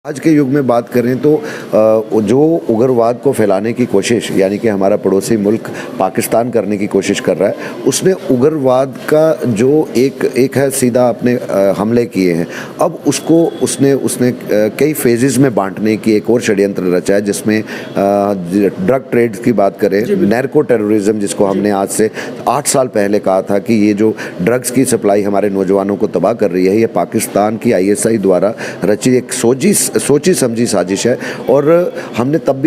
आज के युग में बात करें तो जो उग्रवाद को फैलाने की कोशिश यानी कि हमारा पड़ोसी मुल्क पाकिस्तान करने की कोशिश कर रहा है, उसने उग्रवाद का जो एक है सीधा अपने हमले किए हैं। अब उसने कई फेजेस में बांटने की एक और षड्यंत्र रचा है, जिसमें ड्रग ट्रेड की बात करें, नैर्को टेररिज्म जिसको हमने आज से 8 साल पहले कहा था कि ये जो ड्रग्स की सप्लाई हमारे नौजवानों को तबाह कर रही है, ये पाकिस्तान की ISI द्वारा रची एक सोची समझी साजिश है। और हमने तब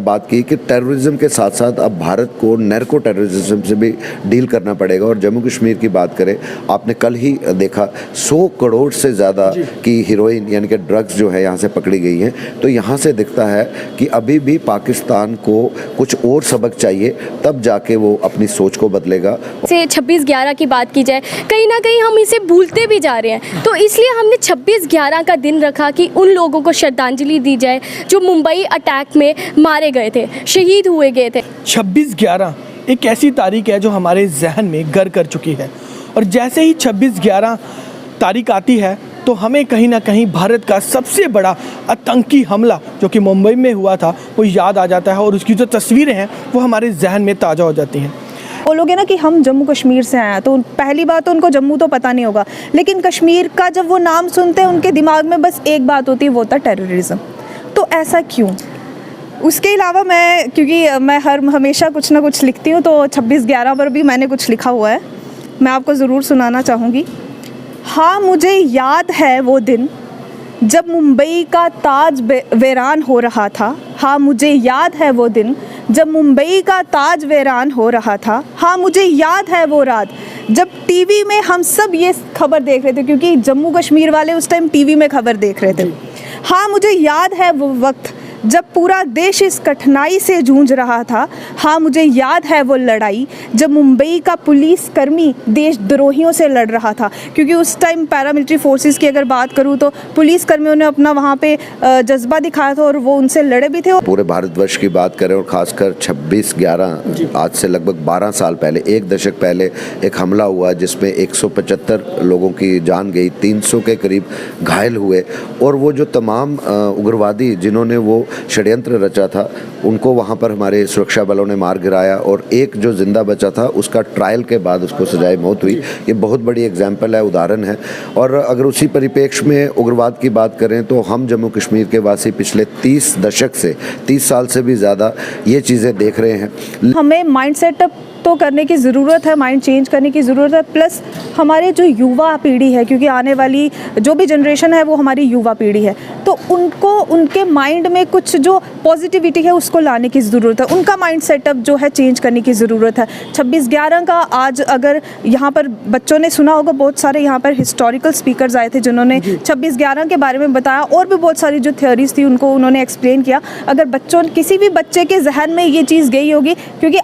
बात की कि टेररिज्म के साथ साथ अब भारत को नैर्को टेररिज्म से भी डील करना पड़ेगा। और जम्मू कश्मीर की बात करें, आपने कल ही देखा 100 करोड़ से ज़्यादा की हीरोइन यानी कि ड्रग्स जो है यहाँ से पकड़ी गई हैं। तो यहाँ से दिखता है कि अभी भी पाकिस्तान को कुछ और सबक चाहिए, तब जाके वो अपनी सोच को बदलेगा। से 26/11 की बात की जाए, कहीं ना कहीं हम इसे भूलते भी जा रहे हैं, तो इसलिए हमने 26/11 का दिन रखा कि उन लोगों को श्रद्धांजलि दी जाए जो मुंबई अटैक में मारे गए थे, शहीद हुए गए थे। 26/11 एक ऐसी तारीख है जो हमारे जहन में घर कर चुकी है, और जैसे ही 26/11 तारीख आती है तो हमें कहीं ना कहीं भारत का सबसे बड़ा आतंकी हमला जो कि मुंबई में हुआ था वो याद आ जाता है, और उसकी जो तस्वीरें हैं वो हमारे जहन में ताज़ा हो जाती हैं। बोलोगे ना कि हम जम्मू कश्मीर से आए हैं, तो पहली बात तो उनको जम्मू तो पता नहीं होगा, लेकिन कश्मीर का जब वो नाम सुनते हैं उनके दिमाग में बस एक बात होती है, वो होता है टेररिज्म। तो ऐसा क्यों? उसके अलावा क्योंकि मैं हमेशा कुछ ना कुछ लिखती हूँ, तो 26/11 पर भी मैंने कुछ लिखा हुआ है, मैं आपको ज़रूर सुनाना चाहूँगी। हाँ, मुझे याद है वो दिन जब मुंबई का ताज वीरान हो रहा था। हाँ, मुझे याद है वो दिन जब मुंबई का ताज वीरान हो रहा था। हाँ, मुझे याद है वो रात जब टीवी में हम सब ये खबर देख रहे थे, क्योंकि जम्मू कश्मीर वाले उस टाइम टीवी में खबर देख रहे थे। हाँ, मुझे याद है वो वक्त जब पूरा देश इस कठिनाई से जूझ रहा था। हाँ, मुझे याद है वो लड़ाई जब मुंबई का पुलिसकर्मी देशद्रोहियों से लड़ रहा था, क्योंकि उस टाइम पैरामिलिट्री फोर्सेस की अगर बात करूँ तो पुलिसकर्मियों ने अपना वहाँ पे जज्बा दिखाया था और वो उनसे लड़े भी थे। पूरे भारतवर्ष की बात करें और ख़ासकर 26/11 आज से लगभग 12 साल पहले, एक दशक पहले एक हमला हुआ जिसमें 175 लोगों की जान गई, 300 के करीब घायल हुए। और वो जो तमाम उग्रवादी जिन्होंने वो षड्यंत्र रचा था, उनको वहाँ पर हमारे सुरक्षा बलों ने मार गिराया, और एक जो जिंदा बचा था उसका ट्रायल के बाद उसको सजाए मौत हुई। ये बहुत बड़ी एग्जाम्पल है, उदाहरण है। और अगर उसी परिप्रेक्ष्य में उग्रवाद की बात करें तो हम जम्मू कश्मीर के वासी पिछले 30 साल से भी ज़्यादा ये चीज़ें देख रहे हैं। हमें माइंड सेटअप तो करने की ज़रूरत है, माइंड चेंज करने की ज़रूरत है, प्लस हमारे जो युवा पीढ़ी है, क्योंकि आने वाली जो भी जनरेशन है वो हमारी युवा पीढ़ी है, तो उनको उनके माइंड में कुछ जो पॉजिटिविटी है उसको लाने की ज़रूरत है, उनका माइंड सेटअप जो है चेंज करने की ज़रूरत है। 26/11 का आज अगर यहाँ पर बच्चों ने सुना होगा, बहुत सारे यहाँ पर हिस्टोरिकल स्पीकर्स आए थे जिन्होंने 26/11 के बारे में बताया, और भी बहुत सारी जो थ्योरीज थी उनको उन्होंने एक्सप्लेन किया। अगर किसी भी बच्चे के जहन में ये चीज़ गई होगी, क्योंकि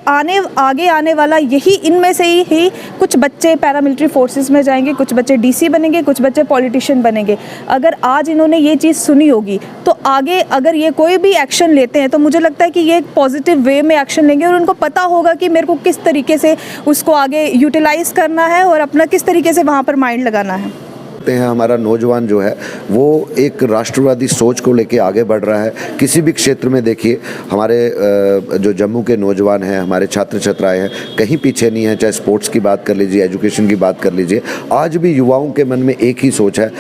आगे आने वाला यही इनमें से ही कुछ बच्चे पैरामिलिट्री फोर्सेस में जाएंगे, कुछ बच्चे DC बनेंगे, कुछ बच्चे पॉलिटिशियन बनेंगे। अगर आज इन्होंने ये चीज़ सुनी होगी तो आगे अगर ये कोई भी एक्शन लेते हैं तो मुझे लगता है कि ये एक पॉजिटिव वे में एक्शन लेंगे, और उनको पता होगा कि मेरे को किस तरीके से उसको आगे यूटिलाइज करना है और अपना किस तरीके से वहाँ पर माइंड लगाना है। हैं हमारा नौजवान जो है वो एक राष्ट्रवादी सोच को लेके आगे बढ़ रहा है। किसी भी क्षेत्र में देखिए, हमारे जो जम्मू के नौजवान हैं, हमारे छात्र छात्राएं हैं, कहीं पीछे नहीं हैं। चाहे स्पोर्ट्स की बात कर लीजिए, एजुकेशन की बात कर लीजिए, आज भी युवाओं के मन में एक ही सोच है,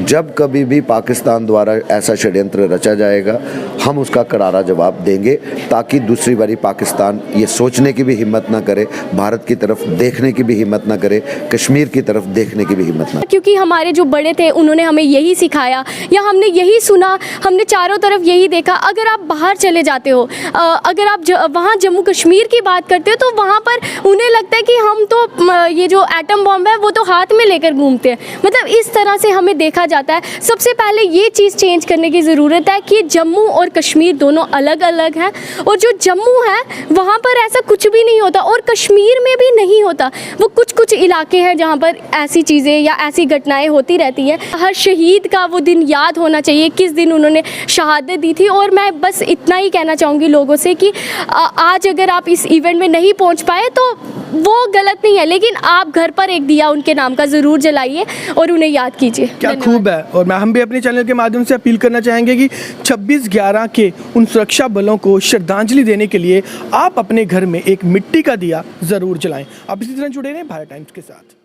जब कभी भी पाकिस्तान द्वारा ऐसा षड्यंत्र रचा जाएगा हम उसका करारा जवाब देंगे, ताकि दूसरी बारी पाकिस्तान ये सोचने की भी हिम्मत ना करे, भारत की तरफ देखने की भी हिम्मत ना करे, कश्मीर की तरफ देखने की भी हिम्मत ना। क्योंकि हमारे जो बड़े थे उन्होंने हमें यही सिखाया, या हमने यही सुना, हमने चारों तरफ यही देखा। अगर आप बाहर चले जाते हो, अगर आप वहाँ जम्मू कश्मीर की बात करते हो, तो वहाँ पर उन्हें लगता है कि हम तो ये जो एटम बॉम्ब है वो तो हाथ में लेकर घूमते हैं। मतलब इस तरह से हमें देखा जाता है। सबसे पहले ये चीज़ चेंज करने की ज़रूरत है कि जम्मू और कश्मीर दोनों अलग अलग हैं, और जो जम्मू है वहाँ पर ऐसा कुछ भी नहीं होता, और कश्मीर में भी नहीं होता। वो कुछ इलाके हैं जहाँ पर ऐसी चीज़ें या ऐसी घटनाएँ होती चलती रहती है। हर शहीद का वो दिन याद होना चाहिए, किस दिन उन्होंने शहादत दी थी। और मैं बस इतना ही कहना चाहूँगी लोगों से कि आज अगर आप इस इवेंट में नहीं पहुँच पाए तो वो गलत नहीं है, लेकिन आप घर पर एक दिया उनके नाम का ज़रूर जलाइए और उन्हें याद कीजिए। क्या खूब है। और हम भी अपने चैनल के माध्यम से अपील करना चाहेंगे कि 26/11 के उन सुरक्षा बलों को श्रद्धांजलि देने के लिए आप अपने घर में एक मिट्टी का दिया ज़रूर जलाएं। आप इसी तरह जुड़े रहें भारत टाइम्स के साथ।